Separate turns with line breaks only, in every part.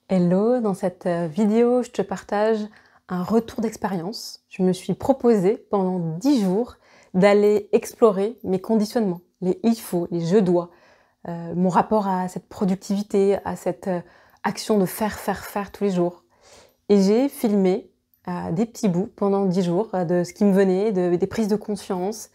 Hello, dans cette vidéo, je te partage un retour d'expérience. Je me suis proposé pendant 10 jours d'aller explorer mes conditionnements, les il faut, les je dois, mon rapport à cette productivité, à cette action de faire tous les jours. Et j'ai filmé des petits bouts pendant 10 jours de ce qui me venait, des prises de conscience,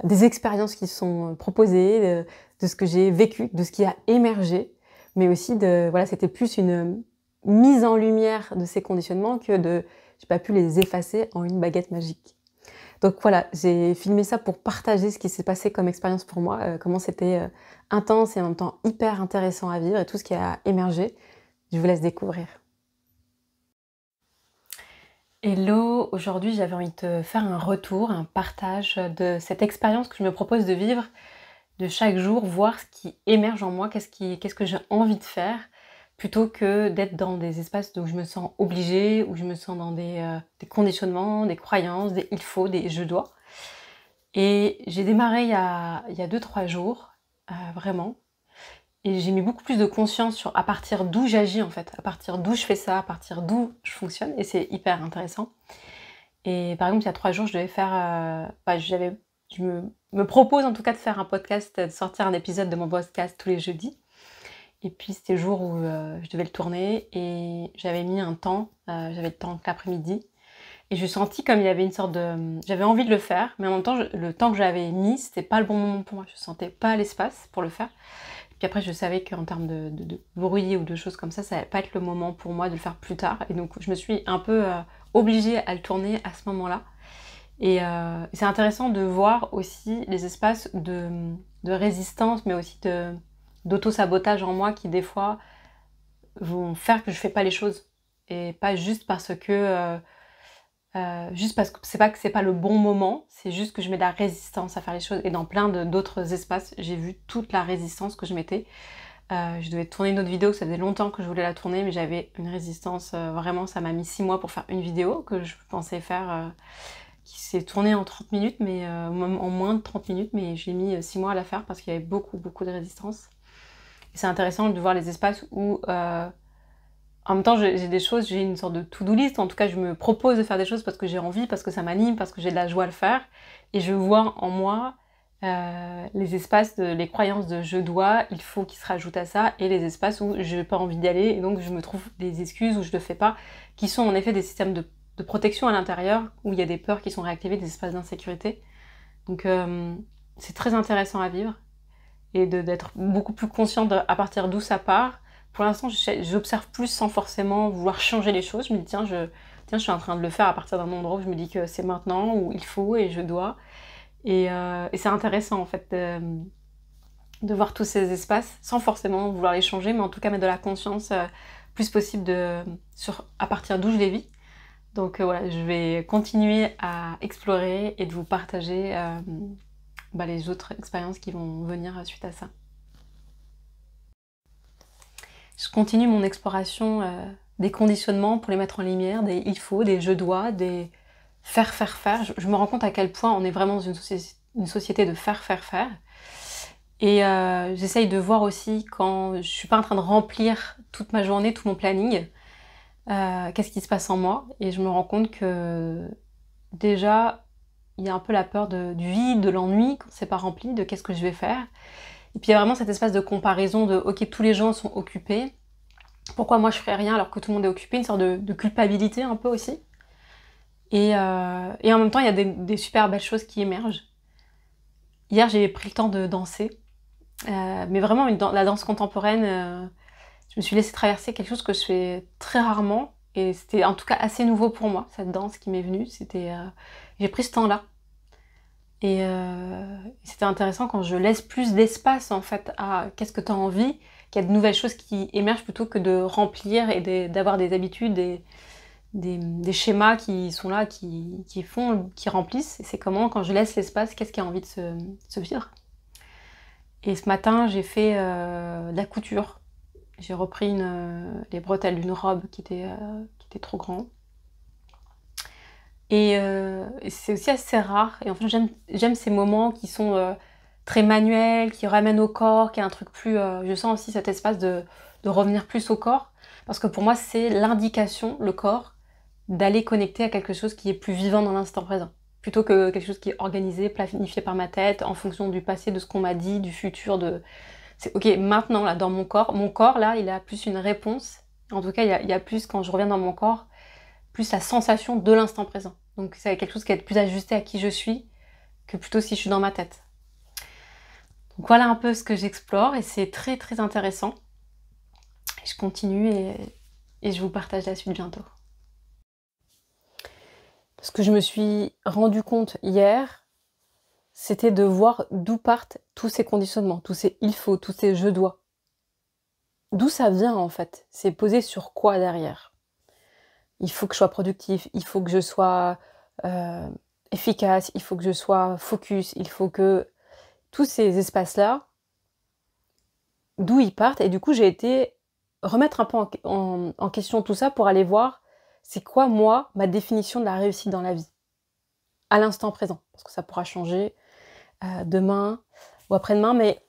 des expériences qui sont proposées, de ce que j'ai vécu, de ce qui a émergé, mais aussi voilà, c'était plus une mise en lumière de ces conditionnements que j'ai pas pu les effacer en une baguette magique. Donc voilà, j'ai filmé ça pour partager ce qui s'est passé comme expérience pour moi, comment c'était intense et en même temps hyper intéressant à vivre et tout ce qui a émergé. Je vous laisse découvrir. Hello, aujourd'hui j'avais envie de te faire un retour, un partage de cette expérience que je me propose de vivre, de chaque jour, voir ce qui émerge en moi, qu'est-ce que j'ai envie de faire, plutôt que d'être dans des espaces où je me sens obligée, où je me sens dans des conditionnements, des croyances, des il faut, des je dois. Et j'ai démarré il y a 2-3 jours, vraiment. Et j'ai mis beaucoup plus de conscience sur à partir d'où j'agis en fait, à partir d'où je fais ça, à partir d'où je fonctionne, et c'est hyper intéressant. Et par exemple, il y a 3 jours, je devais faire, je me propose en tout cas de faire un podcast, de sortir un épisode de mon podcast tous les jeudis. Et puis c'était le jour où je devais le tourner et j'avais mis un temps, j'avais le temps l'après-midi. Et je sentis comme il y avait une sorte de... J'avais envie de le faire, mais en même temps, le temps que j'avais mis, c'était pas le bon moment pour moi. Je sentais pas l'espace pour le faire. Puis après, je savais qu'en termes de bruit ou de choses comme ça allait pas être le moment pour moi de le faire plus tard. Et donc, je me suis un peu obligée à le tourner à ce moment-là. Et c'est intéressant de voir aussi les espaces de résistance, mais aussi d'auto-sabotage en moi qui, des fois, vont faire que je fais pas les choses. Et pas juste parce que... juste parce que c'est pas le bon moment, c'est juste que je mets de la résistance à faire les choses. Et dans plein d'autres espaces, j'ai vu toute la résistance que je mettais. Je devais tourner une autre vidéo, ça faisait longtemps que je voulais la tourner, mais j'avais une résistance, vraiment, ça m'a mis 6 mois pour faire une vidéo que je pensais faire, qui s'est tournée en 30 minutes, mais même en moins de 30 minutes, mais j'ai mis 6 mois à la faire parce qu'il y avait beaucoup de résistance. Et c'est intéressant de voir les espaces où... en même temps, j'ai des choses, j'ai une sorte de to-do list, en tout cas je me propose de faire des choses parce que j'ai envie, parce que ça m'anime, parce que j'ai de la joie à le faire, et je vois en moi les espaces, les croyances de je dois, il faut qui se rajoutent à ça, et les espaces où je n'ai pas envie d'y aller, et donc je me trouve des excuses où je ne le fais pas, qui sont en effet des systèmes de protection à l'intérieur, où il y a des peurs qui sont réactivées, des espaces d'insécurité. Donc c'est très intéressant à vivre, et d'être beaucoup plus consciente à partir d'où ça part. Pour l'instant, j'observe plus sans forcément vouloir changer les choses. Je me dis, tiens, je suis en train de le faire à partir d'un endroit où je me dis que c'est maintenant, où il faut et je dois. Et c'est intéressant, en fait, de voir tous ces espaces, sans forcément vouloir les changer, mais en tout cas mettre de la conscience plus possible à partir d'où je les vis. Donc voilà, je vais continuer à explorer et de vous partager les autres expériences qui vont venir suite à ça. Je continue mon exploration des conditionnements pour les mettre en lumière, des il faut, des je dois, des faire. Je me rends compte à quel point on est vraiment dans une société de faire. Et j'essaye de voir aussi quand je suis pas en train de remplir toute ma journée, tout mon planning, qu'est-ce qui se passe en moi. Et je me rends compte que déjà, il y a un peu la peur du vide, de l'ennui quand c'est pas rempli, de qu'est-ce que je vais faire. Et puis il y a vraiment cet espace de comparaison de ok, tous les gens sont occupés, pourquoi moi je ferais rien alors que tout le monde est occupé, une sorte de culpabilité un peu aussi. Et en même temps, il y a des super belles choses qui émergent. Hier, j'ai pris le temps de danser, mais vraiment la danse contemporaine, je me suis laissée traverser quelque chose que je fais très rarement, et c'était en tout cas assez nouveau pour moi, cette danse qui m'est venue. J'ai pris ce temps-là. Et c'était intéressant quand je laisse plus d'espace en fait à qu'est-ce que tu as envie, qu'il y a de nouvelles choses qui émergent plutôt que de remplir et d'avoir des habitudes, des schémas qui sont là, qui remplissent. Et c'est comment, quand je laisse l'espace, qu'est-ce qui a envie de se vivre. Et ce matin, j'ai fait de la couture. J'ai repris les bretelles d'une robe qui était trop grande. Et c'est aussi assez rare. Et en fait, j'aime ces moments qui sont très manuels, qui ramènent au corps, qui est un truc plus... je sens aussi cet espace de de revenir plus au corps, parce que pour moi, c'est l'indication, le corps, d'aller connecter à quelque chose qui est plus vivant dans l'instant présent, plutôt que quelque chose qui est organisé, planifié par ma tête, en fonction du passé, de ce qu'on m'a dit, du futur, C'est ok, maintenant, là, dans mon corps, là, il a plus une réponse, en tout cas, il y a plus, quand je reviens dans mon corps, plus la sensation de l'instant présent. Donc c'est quelque chose qui est plus ajusté à qui je suis, que plutôt si je suis dans ma tête. Donc voilà un peu ce que j'explore, et c'est très très intéressant. Je continue et je vous partage la suite bientôt. Ce que je me suis rendu compte hier, c'était de voir d'où partent tous ces conditionnements, tous ces il faut, tous ces je dois. D'où ça vient en fait? C'est posé sur quoi derrière? Il faut que je sois productif, il faut que je sois efficace, il faut que je sois focus, il faut que... Tous ces espaces-là, d'où ils partent, et du coup j'ai été remettre un peu en question tout ça pour aller voir c'est quoi moi, ma définition de la réussite dans la vie, à l'instant présent, parce que ça pourra changer demain ou après-demain, mais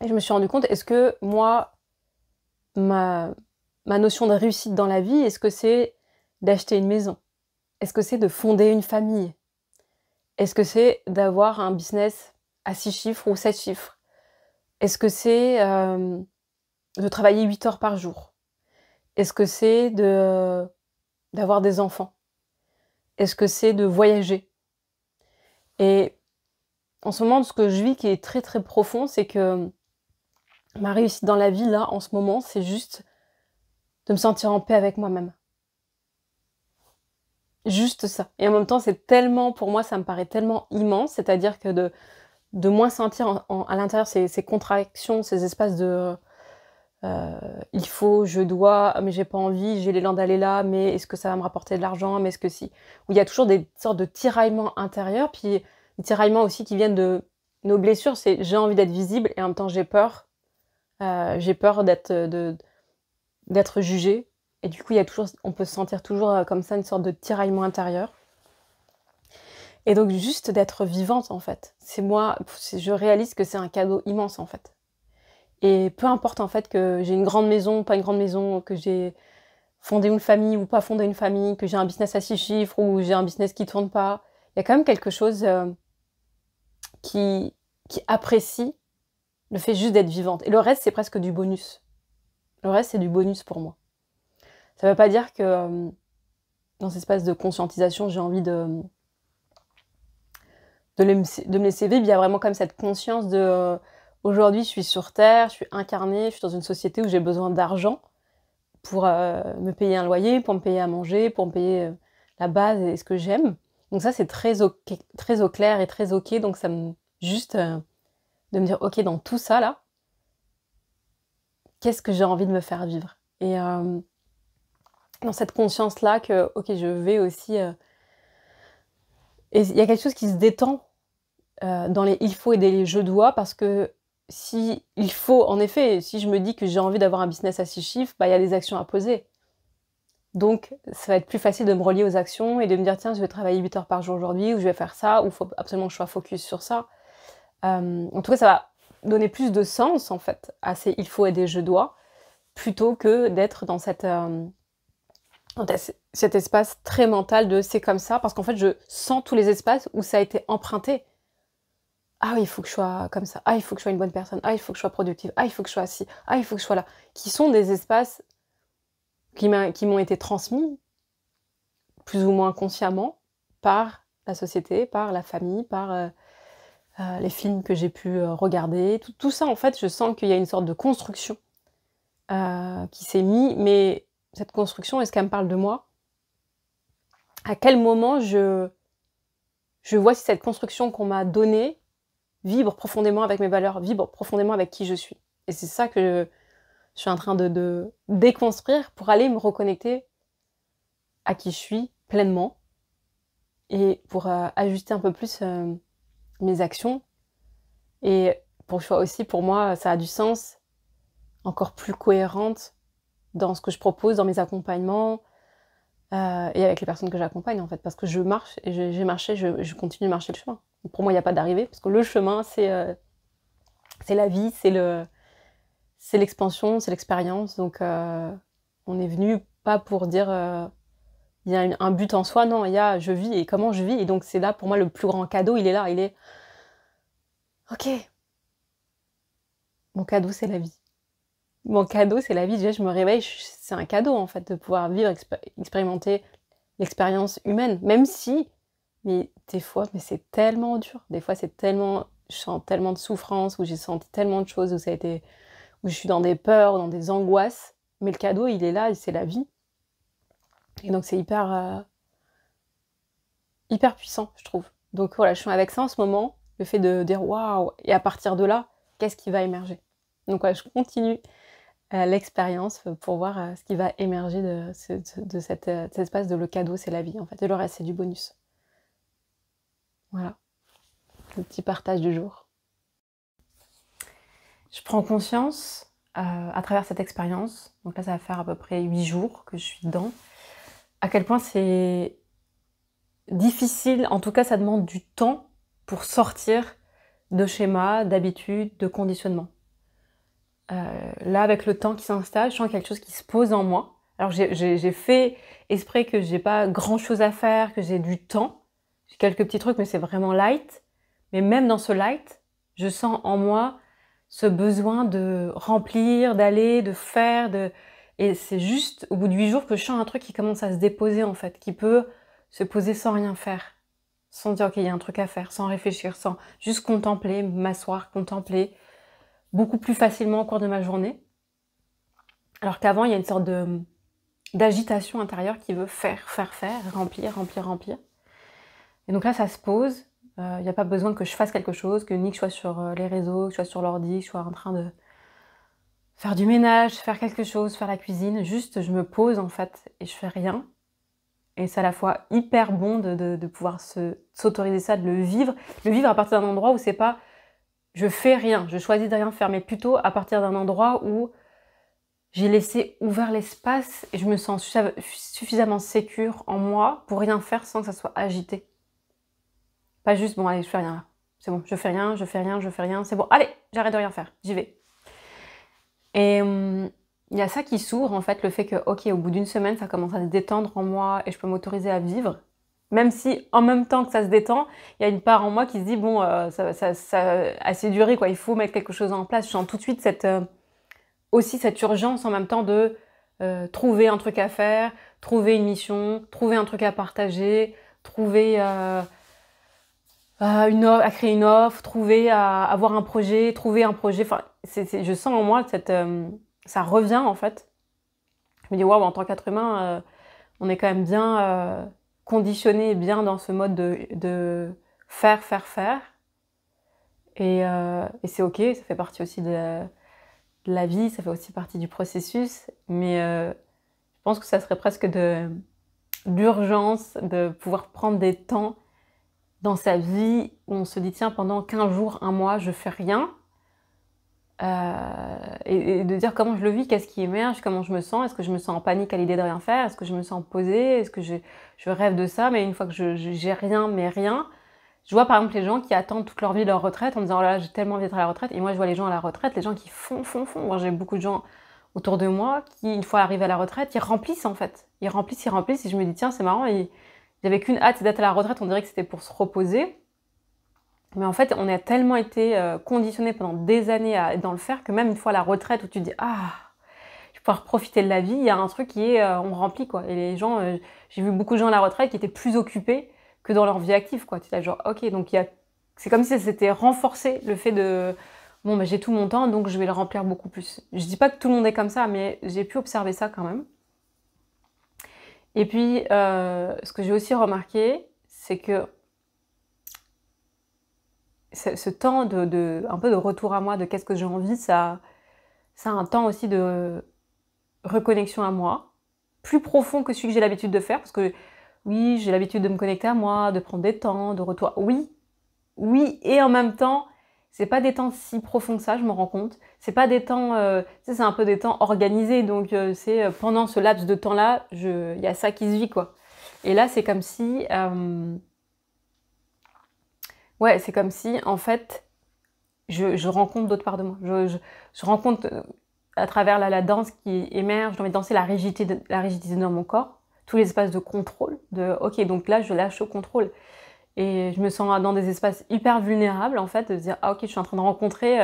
je me suis rendu compte, est-ce que moi, ma notion de réussite dans la vie, est-ce que c'est d'acheter une maison? Est-ce que c'est de fonder une famille? Est-ce que c'est d'avoir un business à 6 chiffres ou 7 chiffres? Est-ce que c'est de travailler 8 heures par jour? Est-ce que c'est d'avoir des enfants? Est-ce que c'est de voyager? Et en ce moment, ce que je vis qui est très très profond, c'est que ma réussite dans la vie, là, en ce moment, c'est juste de me sentir en paix avec moi-même. Juste ça. Et en même temps, c'est tellement, pour moi, ça me paraît tellement immense, c'est-à-dire que de moins sentir à l'intérieur ces contractions, ces espaces de il faut, je dois, mais j'ai pas envie, j'ai l'élan d'aller là, mais est-ce que ça va me rapporter de l'argent, mais est-ce que si... Où il y a toujours des sortes de tiraillements intérieurs, puis des tiraillements aussi qui viennent de nos blessures, c'est j'ai envie d'être visible et en même temps j'ai peur d'être jugée, et du coup il y a toujours, on peut se sentir toujours comme ça, une sorte de tiraillement intérieur. Et donc juste d'être vivante en fait, je réalise que c'est un cadeau immense en fait. Et peu importe en fait que j'ai une grande maison, pas une grande maison, que j'ai fondé une famille ou pas fondé une famille, que j'ai un business à 6 chiffres ou j'ai un business qui tourne pas, il y a quand même quelque chose qui apprécie le fait juste d'être vivante. Et le reste, c'est presque du bonus. Le reste, c'est du bonus pour moi. Ça veut pas dire que dans cet espace de conscientisation, j'ai envie de me laisser vivre. Il y a vraiment comme cette conscience de... aujourd'hui, je suis sur Terre, je suis incarnée, je suis dans une société où j'ai besoin d'argent pour me payer un loyer, pour me payer à manger, pour me payer la base et ce que j'aime. Donc ça, c'est très au clair et très ok. Donc ça me... juste de me dire, ok, dans tout ça, là, qu'est-ce que j'ai envie de me faire vivre? Et dans cette conscience-là que, ok, je vais aussi... et il y a quelque chose qui se détend dans les il faut et les je dois, parce que si il faut, en effet, si je me dis que j'ai envie d'avoir un business à 6 chiffres, bah, il y a des actions à poser. Donc, ça va être plus facile de me relier aux actions et de me dire, tiens, je vais travailler 8 heures par jour aujourd'hui, ou je vais faire ça, ou il faut absolument que je sois focus sur ça. En tout cas, ça va donner plus de sens, en fait, à ces il faut et des je dois, plutôt que d'être dans cet espace très mental de c'est comme ça, parce qu'en fait, je sens tous les espaces où ça a été emprunté. Ah oui, il faut que je sois comme ça. Ah, il faut que je sois une bonne personne. Ah, il faut que je sois productive. Ah, il faut que je sois ci. Ah, il faut que je sois là. Qui sont des espaces qui m'ont été transmis, plus ou moins consciemment, par la société, par la famille, par les films que j'ai pu regarder. Tout ça, en fait, je sens qu'il y a une sorte de construction qui s'est mise. Mais cette construction, est-ce qu'elle me parle de moi? À quel moment je vois si cette construction qu'on m'a donnée vibre profondément avec mes valeurs, vibre profondément avec qui je suis. Et c'est ça que je suis en train de déconstruire pour aller me reconnecter à qui je suis pleinement et pour ajuster un peu plus mes actions. Et pour que je sois aussi, pour moi, ça a du sens, encore plus cohérente dans ce que je propose, dans mes accompagnements et avec les personnes que j'accompagne en fait. Parce que je marche et j'ai marché, je continue de marcher le chemin. Pour moi, il n'y a pas d'arrivée, parce que le chemin, c'est la vie, c'est c'est l'expansion, c'est l'expérience. Donc, on est venu pas pour dire il y a un but en soi, non, il y a je vis et comment je vis. Et donc, c'est là pour moi le plus grand cadeau, il est là, il est ok, mon cadeau, c'est la vie. Mon cadeau, c'est la vie. Déjà, je me réveille, c'est un cadeau en fait de pouvoir vivre, expérimenter l'expérience humaine, même si, mais des fois, mais c'est tellement dur. Des fois, c'est tellement, je sens tellement de souffrance, où j'ai senti tellement de choses, où ça a été, où je suis dans des peurs, dans des angoisses. Mais le cadeau, il est là, et c'est la vie. Et donc, c'est hyper puissant, je trouve. Donc voilà, je suis avec ça en ce moment, le fait de dire waouh, et à partir de là, qu'est-ce qui va émerger? Donc voilà, je continue l'expérience pour voir ce qui va émerger de cet espace de le cadeau, c'est la vie en fait. Et le reste, c'est du bonus. Voilà, le petit partage du jour. Je prends conscience à travers cette expérience, donc là ça va faire à peu près 8 jours que je suis dedans, à quel point c'est difficile, en tout cas ça demande du temps pour sortir de schémas, d'habitudes, de conditionnements. Là, avec le temps qui s'installe, je sens quelque chose qui se pose en moi. Alors j'ai fait exprès que j'ai pas grand chose à faire, que j'ai du temps. J'ai quelques petits trucs, mais c'est vraiment light. Mais même dans ce light, je sens en moi ce besoin de remplir, d'aller, de faire, et c'est juste au bout de 8 jours que je sens un truc qui commence à se déposer en fait, qui peut se poser sans rien faire, sans dire ok, il y a un truc à faire, sans réfléchir, sans juste contempler, m'asseoir, contempler, beaucoup plus facilement au cours de ma journée. Alors qu'avant, il y a une sorte d'agitation intérieure qui veut faire, remplir. Et donc là, ça se pose. Il n'y a pas besoin que je fasse quelque chose, que ni que je sois sur les réseaux, que je sois sur l'ordi, que je sois en train de faire du ménage, faire quelque chose, faire la cuisine. Juste, je me pose en fait et je fais rien. Et c'est à la fois hyper bon de pouvoir s'autoriser ça, de le vivre. Le vivre à partir d'un endroit où c'est pas je fais rien, je choisis de rien faire, mais plutôt à partir d'un endroit où j'ai laissé ouvert l'espace et je me sens suffisamment sécure en moi pour rien faire sans que ça soit agité. Pas juste, bon allez, je fais rien là. C'est bon, je fais rien, c'est bon, allez, j'arrête de rien faire, j'y vais. Et il y a ça qui s'ouvre en fait, le fait que, ok, au bout d'une semaine, ça commence à se détendre en moi et je peux m'autoriser à vivre. Même si, en même temps que ça se détend, il y a une part en moi qui se dit, bon, ça a assez duré, quoi, il faut mettre quelque chose en place. Je sens tout de suite aussi cette urgence en même temps de trouver un truc à faire, trouver une mission, trouver un truc à partager, trouver à créer une offre, trouver à avoir un projet, enfin, je sens en moi ça revient en fait. Je me dis waouh, en tant qu'être humain, on est quand même bien conditionné, bien dans ce mode de faire. Et c'est ok, ça fait partie aussi de la vie, ça fait aussi partie du processus, mais je pense que ça serait presque d'urgence de pouvoir prendre des temps dans sa vie où on se dit tiens, pendant 15 jours, un mois, je fais rien, et de dire comment je le vis, qu'est-ce qui émerge, comment je me sens, est-ce que je me sens en panique à l'idée de rien faire, est-ce que je me sens posée, est-ce que je rêve de ça, mais une fois que j'ai rien, mais rien. Je vois par exemple les gens qui attendent toute leur vie leur retraite en disant oh là là, j'ai tellement envie d'être à la retraite, et moi je vois les gens à la retraite, les gens qui font. Moi j'ai beaucoup de gens autour de moi qui, une fois arrivés à la retraite, ils remplissent en fait. Ils remplissent, et je me dis tiens, c'est marrant, ils n'avaient qu'une hâte, c'est d'être à la retraite, on dirait que c'était pour se reposer. Mais en fait, on a tellement été conditionnés pendant des années à être dans le faire que même une fois à la retraite où tu te dis ah, je vais pouvoir profiter de la vie, il y a un truc qui est on remplit quoi. Et les gens, j'ai vu beaucoup de gens à la retraite qui étaient plus occupés que dans leur vie active quoi. Tu es là genre ok, donc c'est comme si ça s'était renforcé le fait de bon bah, j'ai tout mon temps donc je vais le remplir beaucoup plus. Je dis pas que tout le monde est comme ça, mais j'ai pu observer ça quand même. Et puis ce que j'ai aussi remarqué, c'est que ce temps un peu de retour à moi, de qu'est-ce que j'ai envie, ça a un temps aussi de reconnexion à moi, plus profond que celui que j'ai l'habitude de faire, parce que oui, j'ai l'habitude de me connecter à moi, de prendre des temps, de retour. Oui, et en même temps, c'est pas des temps si profonds que ça, je me rends compte. C'est pas des temps, c'est un peu des temps organisés, donc c'est pendant ce laps de temps-là, il y a ça qui se vit, quoi. Et là, c'est comme si, ouais, c'est comme si, en fait, je rencontre d'autres parts de moi. Je rencontre à travers la danse qui émerge, j'ai envie de danser la rigidité dans mon corps, tous les espaces de contrôle, de ok, donc là je lâche au contrôle. Et je me sens dans des espaces hyper vulnérables en fait, de se dire ah ok, je suis en train de rencontrer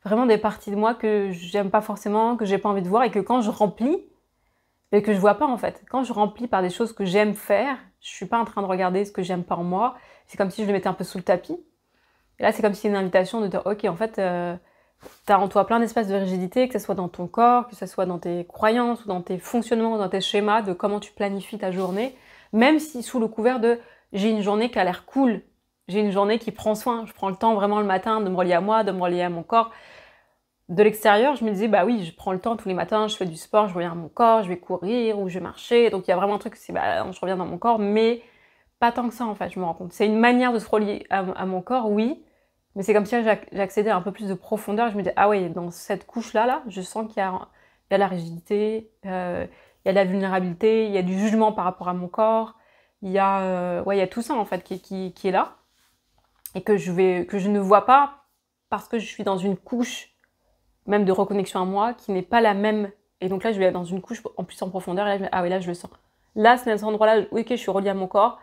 vraiment des parties de moi que j'aime pas forcément, que j'ai pas envie de voir et que quand je remplis, mais que je vois pas en fait. Quand je remplis par des choses que j'aime faire, je suis pas en train de regarder ce que j'aime pas en moi, c'est comme si je le mettais un peu sous le tapis. Et là c'est comme si c'est une invitation de dire ok en fait t'as en toi plein d'espaces de rigidité, que ce soit dans ton corps, que ce soit dans tes croyances, ou dans tes fonctionnements, ou dans tes schémas, de comment tu planifies ta journée, même si sous le couvert de j'ai une journée qui a l'air cool, j'ai une journée qui prend soin, je prends le temps vraiment le matin de me relier à moi, de me relier à mon corps. De l'extérieur, je me disais, bah oui, je prends le temps tous les matins, je fais du sport, je reviens à mon corps, je vais courir ou je vais marcher, donc il y a vraiment un truc, c'est bah, je reviens dans mon corps, mais pas tant que ça en fait, je me rends compte. C'est une manière de se relier à mon corps, oui, mais c'est comme si j'accédais à un peu plus de profondeur. Je me dis, ah oui, dans cette couche-là, je sens qu'il y a la rigidité, il y a la vulnérabilité, il y a du jugement par rapport à mon corps, ouais, il y a tout ça en fait qui est là, et que je ne vois pas parce que je suis dans une couche même de reconnexion à moi qui n'est pas la même. Et donc là, je vais dans une couche en plus en profondeur, et là, ah oui, là, je le sens. Là, c'est dans cet endroit-là, oui, ok, je suis reliée à mon corps,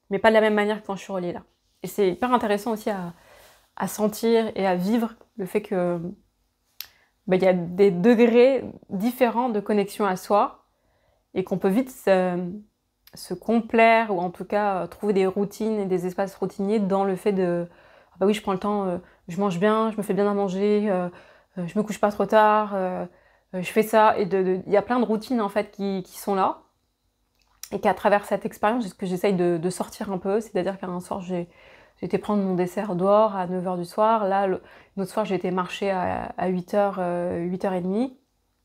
mais pas de la même manière que quand je suis reliée là. Et c'est hyper intéressant aussi à sentir et à vivre le fait que bah, y a des degrés différents de connexion à soi et qu'on peut vite se complaire ou en tout cas trouver des routines et des espaces routiniers dans le fait de ah bah oui, je prends le temps, je mange bien, je me fais bien à manger, je me couche pas trop tard, je fais ça. Et il y a plein de routines en fait qui sont là. Et qu'à travers cette expérience, c'est ce que j'essaye de sortir un peu. C'est-à-dire qu'un soir, j'ai été prendre mon dessert dehors à 9h du soir. Là, l'autre soir, j'ai été marcher à 8h, 8h30.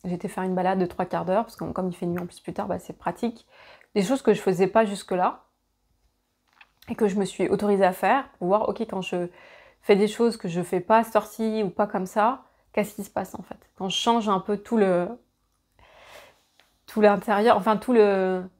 J'ai été faire une balade de 3/4 d'heure, parce que comme il fait nuit en plus plus tard, bah, c'est pratique. Des choses que je faisais pas jusque-là, et que je me suis autorisée à faire, pour voir, ok, quand je fais des choses que je fais pas sorties ou pas comme ça, qu'est-ce qui se passe en fait? Quand je change un peu tout l'intérieur, enfin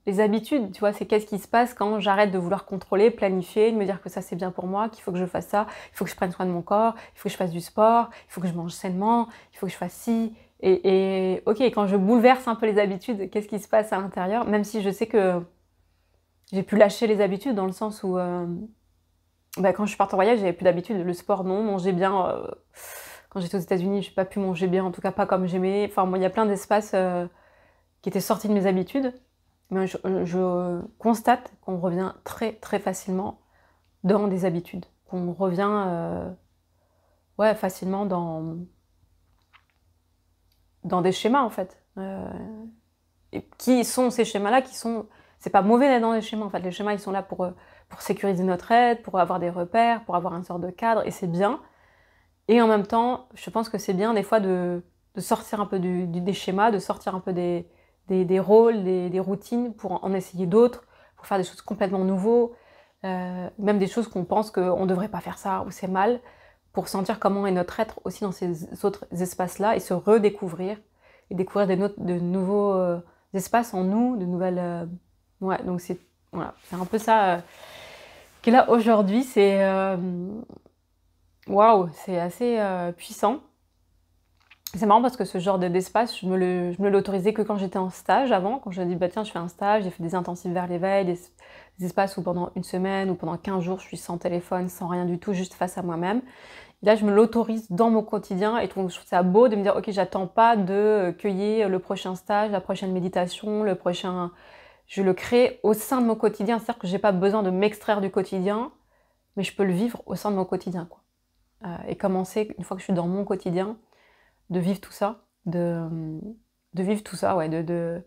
les habitudes, tu vois, c'est qu'est-ce qui se passe quand j'arrête de vouloir contrôler, planifier, de me dire que ça c'est bien pour moi, qu'il faut que je fasse ça, il faut que je prenne soin de mon corps, il faut que je fasse du sport, il faut que je mange sainement, il faut que je fasse ci, et ok, quand je bouleverse un peu les habitudes, qu'est-ce qui se passe à l'intérieur, même si je sais que j'ai pu lâcher les habitudes dans le sens où bah, quand je suis partie en voyage, j'avais plus d'habitude, le sport non, manger bien, quand j'étais aux États-Unis, j'ai pas pu manger bien, en tout cas pas comme j'aimais, enfin moi il y a plein d'espaces qui étaient sortis de mes habitudes, mais je constate qu'on revient très très facilement dans des habitudes, qu'on revient ouais, facilement dans des schémas en fait. Et qui sont ces schémas-là qui sont... C'est pas mauvais d'être dans les schémas en fait, les schémas ils sont là pour sécuriser notre aide, pour avoir des repères, pour avoir une sorte de cadre, et c'est bien. Et en même temps, je pense que c'est bien des fois de sortir un peu des schémas, de sortir un peu des rôles, des routines, pour en essayer d'autres, pour faire des choses complètement nouveaux, même des choses qu'on pense qu'on ne devrait pas faire ça, ou c'est mal, pour sentir comment est notre être aussi dans ces autres espaces-là, et se redécouvrir, et découvrir de nouveaux espaces en nous, de nouvelles... Ouais, donc c'est voilà, c'est un peu ça qui est là aujourd'hui, c'est... Waouh, c'est assez puissant. C'est marrant parce que ce genre d'espace, je me l'autorisais que quand j'étais en stage avant, quand je me dis bah tiens je fais un stage, j'ai fait des intensifs vers l'éveil, des espaces où pendant une semaine ou pendant 15 jours je suis sans téléphone, sans rien du tout, juste face à moi-même. Et là je me l'autorise dans mon quotidien et donc je trouve ça beau de me dire ok, j'attends pas de cueillir le prochain stage, la prochaine méditation, le prochain... Je le crée au sein de mon quotidien, c'est-à-dire que j'ai pas besoin de m'extraire du quotidien, mais je peux le vivre au sein de mon quotidien, quoi. Et commencer, une fois que je suis dans mon quotidien, de vivre tout ça, de vivre tout ça, ouais, de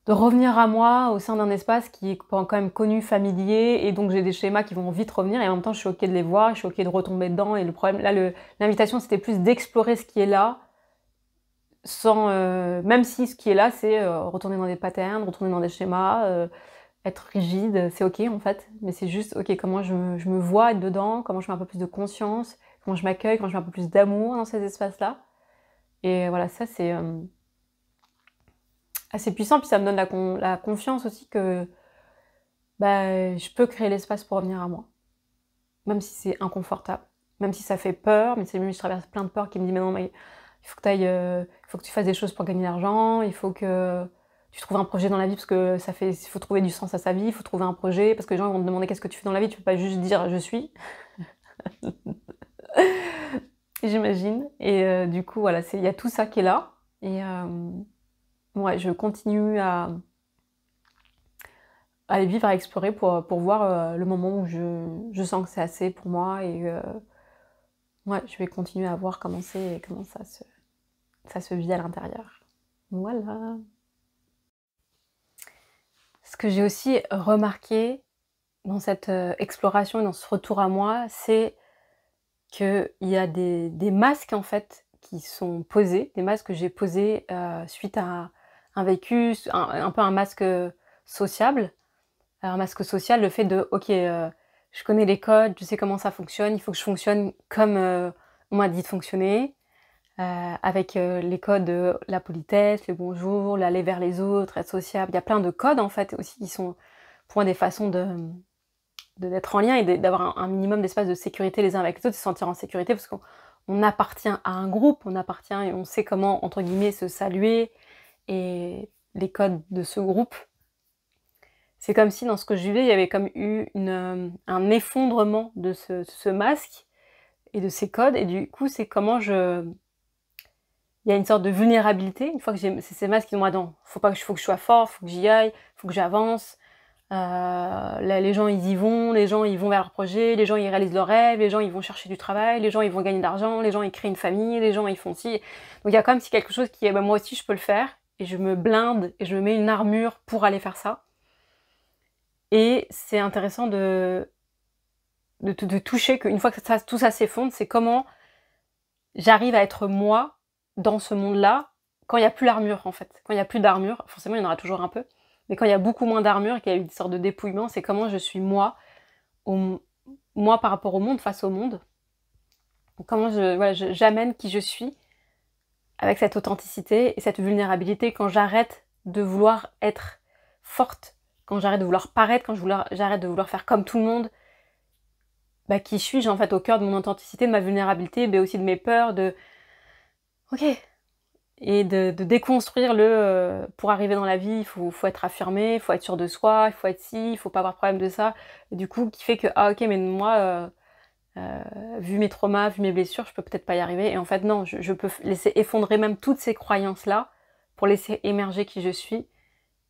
revenir à moi au sein d'un espace qui est quand même connu, familier, et donc j'ai des schémas qui vont vite revenir, et en même temps je suis ok de les voir, je suis ok de retomber dedans, et le problème, là, l'invitation c'était plus d'explorer ce qui est là, sans, même si ce qui est là c'est retourner dans des patterns, retourner dans des schémas, être rigide, c'est ok en fait, mais c'est juste ok comment je me vois être dedans, comment je mets un peu plus de conscience, comment je m'accueille, comment je mets un peu plus d'amour dans ces espaces-là. Et voilà, ça c'est assez puissant, puis ça me donne la confiance aussi que bah, je peux créer l'espace pour revenir à moi. Même si c'est inconfortable, même si ça fait peur, même si je traverse plein de peurs qui me disent mais non mais il faut que il faut que tu fasses des choses pour gagner de l'argent, il faut que tu trouves un projet dans la vie parce que il faut trouver du sens à sa vie, il faut trouver un projet parce que les gens vont te demander qu'est-ce que tu fais dans la vie, tu peux pas juste dire je suis. J'imagine. Et du coup, voilà, il y a tout ça qui est là. Et ouais, je continue à aller vivre, à explorer pour voir le moment où je sens que c'est assez pour moi. Et ouais, je vais continuer à voir comment ça se vit à l'intérieur. Voilà. Ce que j'ai aussi remarqué dans cette exploration et dans ce retour à moi, c'est qu'il y a des masques en fait qui sont posés, des masques que j'ai posés suite à un vécu, un peu un masque sociable. Un masque social, le fait de OK, je connais les codes, je sais comment ça fonctionne, il faut que je fonctionne comme on m'a dit de fonctionner, avec les codes de la politesse, le bonjour, l'aller vers les autres, être sociable. Il y a plein de codes en fait aussi qui sont pour moi des façons d'être en lien et d'avoir un minimum d'espace de sécurité les uns avec les autres, se sentir en sécurité parce qu'on appartient à un groupe, on appartient et on sait comment, entre guillemets, se saluer et les codes de ce groupe. C'est comme si dans ce que je vivais, il y avait comme eu un effondrement de ce masque et de ces codes et du coup, c'est comment il y a une sorte de vulnérabilité, une fois que c'est ces masques qui disent: «Attends, faut que je sois fort, faut que j'y aille, faut que j'avance». Les gens ils y vont, les gens ils vont vers leur projet, les gens ils réalisent leurs rêves, les gens ils vont chercher du travail, les gens ils vont gagner de l'argent, les gens ils créent une famille, les gens ils font ci. Donc il y a comme si quelque chose qui est moi aussi je peux le faire et je me blinde et je me mets une armure pour aller faire ça. Et c'est intéressant de toucher qu'une fois que tout ça s'effondre, c'est comment j'arrive à être moi dans ce monde-là quand il n'y a plus l'armure en fait. Quand il n'y a plus d'armure, forcément il y en aura toujours un peu, mais quand il y a beaucoup moins d'armure et qu'il y a eu une sorte de dépouillement, c'est comment je suis moi, moi par rapport au monde, face au monde. Comment j'amène qui je suis avec cette authenticité et cette vulnérabilité quand j'arrête de vouloir être forte, quand j'arrête de vouloir paraître, quand j'arrête de vouloir faire comme tout le monde. Qui suis-je en fait au cœur de mon authenticité, de ma vulnérabilité, mais aussi de mes peurs, ok, et de déconstruire pour arriver dans la vie, il faut être affirmé, il faut être sûr de soi, il faut être ci, il faut pas avoir de problème de ça, et du coup qui fait que ok, mais moi vu mes traumas, vu mes blessures, je peux peut-être pas y arriver, et en fait non, je peux laisser effondrer même toutes ces croyances là pour laisser émerger qui je suis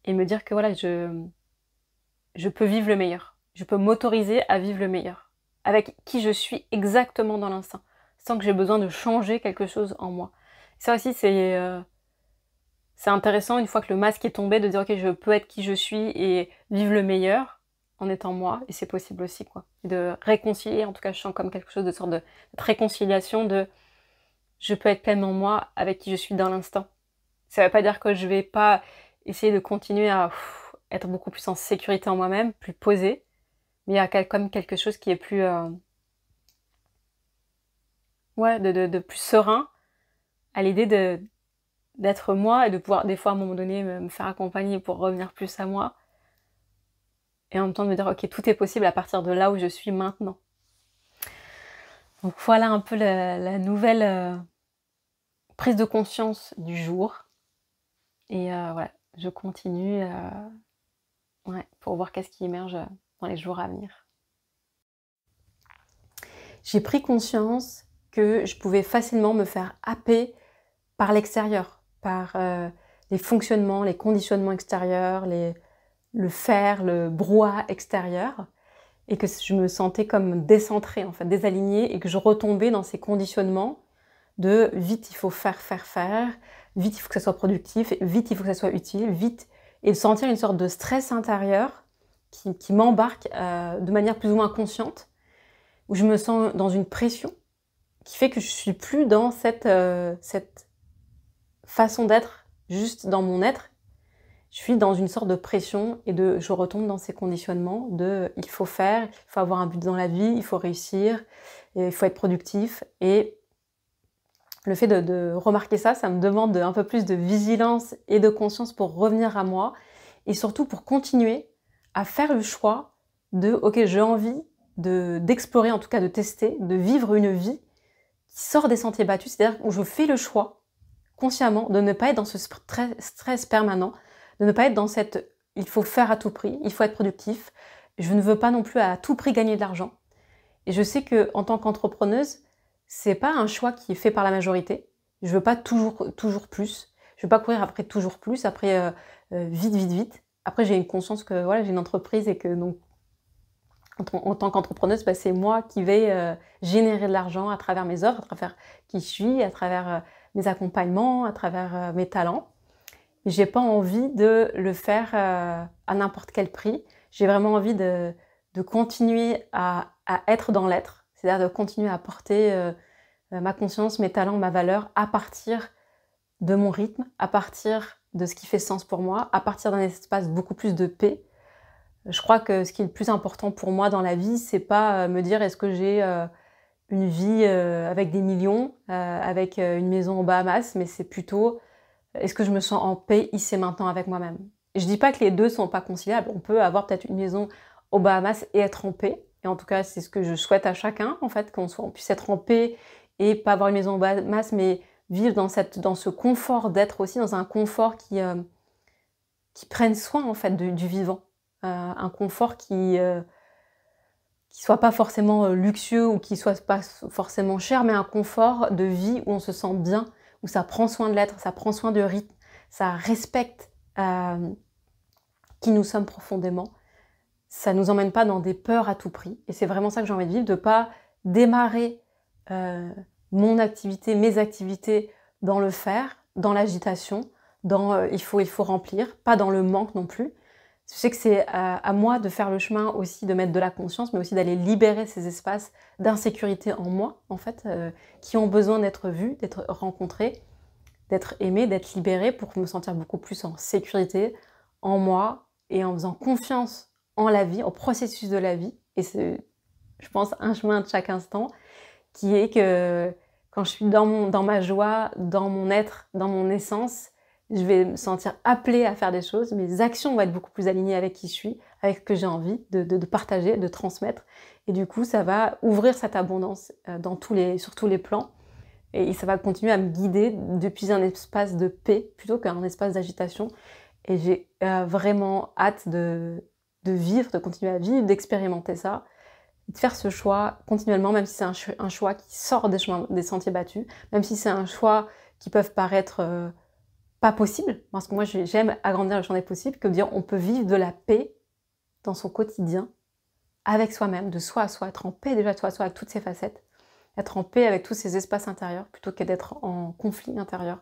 et me dire que voilà, je peux vivre le meilleur, je peux m'autoriser à vivre le meilleur avec qui je suis exactement dans l'instant, sans que j'ai besoin de changer quelque chose en moi. Ça aussi, c'est intéressant, une fois que le masque est tombé, de dire ok, je peux être qui je suis et vivre le meilleur en étant moi, et c'est possible aussi, quoi. Et de réconcilier, en tout cas je sens comme quelque chose de sorte de réconciliation de je peux être pleinement moi avec qui je suis dans l'instant. Ça veut pas dire que je vais pas essayer de continuer à être beaucoup plus en sécurité en moi-même, plus posée, mais il y a quand même quelque chose qui est plus de plus serein à l'idée d'être moi et de pouvoir des fois à un moment donné me faire accompagner pour revenir plus à moi et en même temps de me dire ok, tout est possible à partir de là où je suis maintenant. Donc voilà un peu la nouvelle prise de conscience du jour et voilà, je continue pour voir qu'est-ce qui émerge dans les jours à venir. J'ai pris conscience que je pouvais facilement me faire happer par l'extérieur, par les fonctionnements, les conditionnements extérieurs, le brouhaha extérieur, et que je me sentais comme décentrée, en fait, désalignée, et que je retombais dans ces conditionnements de vite il faut faire, vite il faut que ça soit productif, vite il faut que ça soit utile, vite, et de sentir une sorte de stress intérieur qui m'embarque de manière plus ou moins consciente, où je me sens dans une pression qui fait que je suis plus dans cette façon d'être, juste dans mon être. Je suis dans une sorte de pression et je retombe dans ces conditionnements de il faut faire, il faut avoir un but dans la vie, il faut réussir, et il faut être productif. Et le fait de remarquer ça, ça me demande un peu plus de vigilance et de conscience pour revenir à moi et surtout pour continuer à faire le choix de ok, j'ai envie d'explorer, en tout cas de tester, de vivre une vie qui sort des sentiers battus, c'est-à-dire où je fais le choix consciemment de ne pas être dans ce stress permanent, de ne pas être dans cette « il faut faire à tout prix, il faut être productif ». Je ne veux pas non plus à tout prix gagner de l'argent. Et je sais qu'en tant qu'entrepreneuse, c'est pas un choix qui est fait par la majorité. Je veux pas toujours plus. Je veux pas courir après toujours plus, après vite. Après, j'ai une conscience que voilà, j'ai une entreprise et que donc en tant qu'entrepreneuse, bah, c'est moi qui vais générer de l'argent à travers mes offres, à travers qui je suis, à travers mes accompagnements, à travers mes talents. J'ai pas envie de le faire à n'importe quel prix. J'ai vraiment envie de continuer à être dans l'être, c'est-à-dire de continuer à porter ma conscience, mes talents, ma valeur à partir de mon rythme, à partir de ce qui fait sens pour moi, à partir d'un espace beaucoup plus de paix. Je crois que ce qui est le plus important pour moi dans la vie, c'est pas me dire est-ce que j'ai une vie avec des millions, avec une maison aux Bahamas, mais c'est plutôt est-ce que je me sens en paix ici et maintenant avec moi-même. Et je dis pas que les deux sont pas conciliables. On peut avoir peut-être une maison aux Bahamas et être en paix. Et en tout cas, c'est ce que je souhaite à chacun, en fait, on puisse être en paix et pas avoir une maison aux Bahamas, mais vivre dans ce confort d'être aussi, dans un confort qui prenne soin, en fait, du vivant. Un confort qui soit pas forcément luxueux ou qui soit pas forcément cher, mais un confort de vie où on se sent bien, où ça prend soin de l'être, ça prend soin du rythme, ça respecte qui nous sommes profondément. Ça nous emmène pas dans des peurs à tout prix. Et c'est vraiment ça que j'ai envie de vivre, de pas démarrer mon activité, mes activités dans le faire, dans l'agitation, dans il faut remplir, pas dans le manque non plus. Je sais que c'est à moi de faire le chemin aussi, de mettre de la conscience, mais aussi d'aller libérer ces espaces d'insécurité en moi, en fait, qui ont besoin d'être vus, d'être rencontrés, d'être aimés, d'être libérés pour me sentir beaucoup plus en sécurité en moi et en faisant confiance en la vie, au processus de la vie. Et c'est, je pense, un chemin de chaque instant qui est que quand je suis dans ma joie, dans mon être, dans mon essence, je vais me sentir appelée à faire des choses, mes actions vont être beaucoup plus alignées avec qui je suis, avec ce que j'ai envie de partager, de transmettre. Et du coup, ça va ouvrir cette abondance sur tous les plans. Et ça va continuer à me guider depuis un espace de paix plutôt qu'un espace d'agitation. Et j'ai vraiment hâte de vivre, de continuer à vivre, d'expérimenter ça, de faire ce choix continuellement, même si c'est un choix qui sort des sentiers battus, même si c'est un choix qui peuvent paraître pas possible, parce que moi j'aime agrandir le champ des possibles, que de dire on peut vivre de la paix dans son quotidien, avec soi-même, de soi à soi, être en paix déjà de soi à soi avec toutes ses facettes, être en paix avec tous ces espaces intérieurs, plutôt que d'être en conflit intérieur,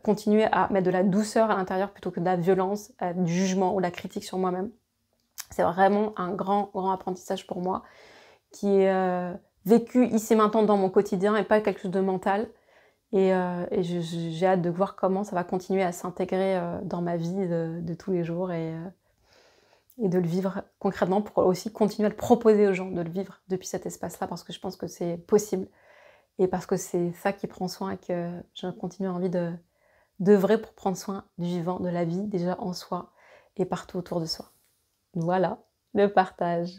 continuer à mettre de la douceur à l'intérieur plutôt que de la violence, du jugement ou de la critique sur moi-même. C'est vraiment un grand apprentissage pour moi, qui est vécu ici et maintenant dans mon quotidien et pas quelque chose de mental. Et j'ai hâte de voir comment ça va continuer à s'intégrer dans ma vie de tous les jours et de le vivre concrètement pour aussi continuer à le proposer aux gens, de le vivre depuis cet espace-là parce que je pense que c'est possible et parce que c'est ça qui prend soin et que je continue envie d'œuvrer pour prendre soin du vivant, de la vie déjà en soi et partout autour de soi. Voilà, le partage.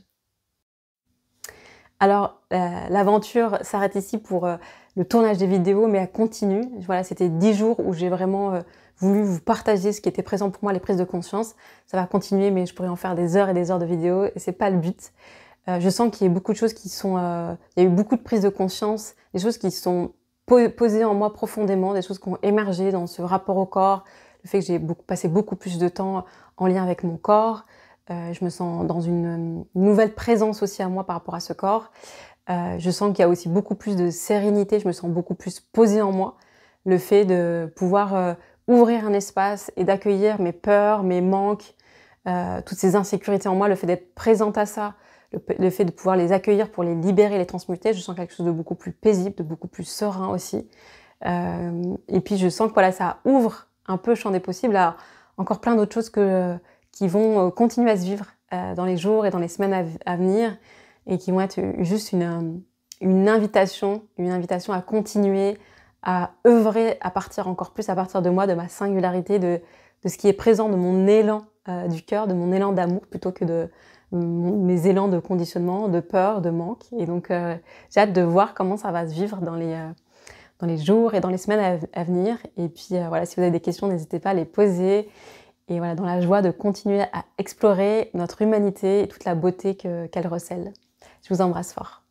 Alors, l'aventure s'arrête ici pour le tournage des vidéos, mais elle continue. Voilà, c'était 10 jours où j'ai vraiment voulu vous partager ce qui était présent pour moi, les prises de conscience. Ça va continuer, mais je pourrais en faire des heures et des heures de vidéos, et c'est pas le but. Je sens qu'il y a beaucoup de choses qui sont... il y a eu beaucoup de prises de conscience, des choses qui sont posées en moi profondément, des choses qui ont émergé dans ce rapport au corps, le fait que j'ai passé beaucoup plus de temps en lien avec mon corps. Je me sens dans une nouvelle présence aussi à moi par rapport à ce corps. Je sens qu'il y a aussi beaucoup plus de sérénité, je me sens beaucoup plus posée en moi. Le fait de pouvoir ouvrir un espace et d'accueillir mes peurs, mes manques, toutes ces insécurités en moi, le fait d'être présente à ça, le fait de pouvoir les accueillir pour les libérer, les transmuter, je sens quelque chose de beaucoup plus paisible, de beaucoup plus serein aussi. Et puis je sens que voilà, ça ouvre un peu le champ des possibles à encore plein d'autres choses qui vont continuer à se vivre dans les jours et dans les semaines à venir et qui vont être juste une invitation à continuer à œuvrer à partir encore plus, à partir de moi, de ma singularité, de ce qui est présent, de mon élan du cœur, de mon élan d'amour plutôt que de mes élans de conditionnement, de peur, de manque. Et donc j'ai hâte de voir comment ça va se vivre dans dans les jours et dans les semaines à venir. Et puis voilà, si vous avez des questions, n'hésitez pas à les poser. Et voilà, dans la joie de continuer à explorer notre humanité et toute la beauté qu'elle recèle. Je vous embrasse fort.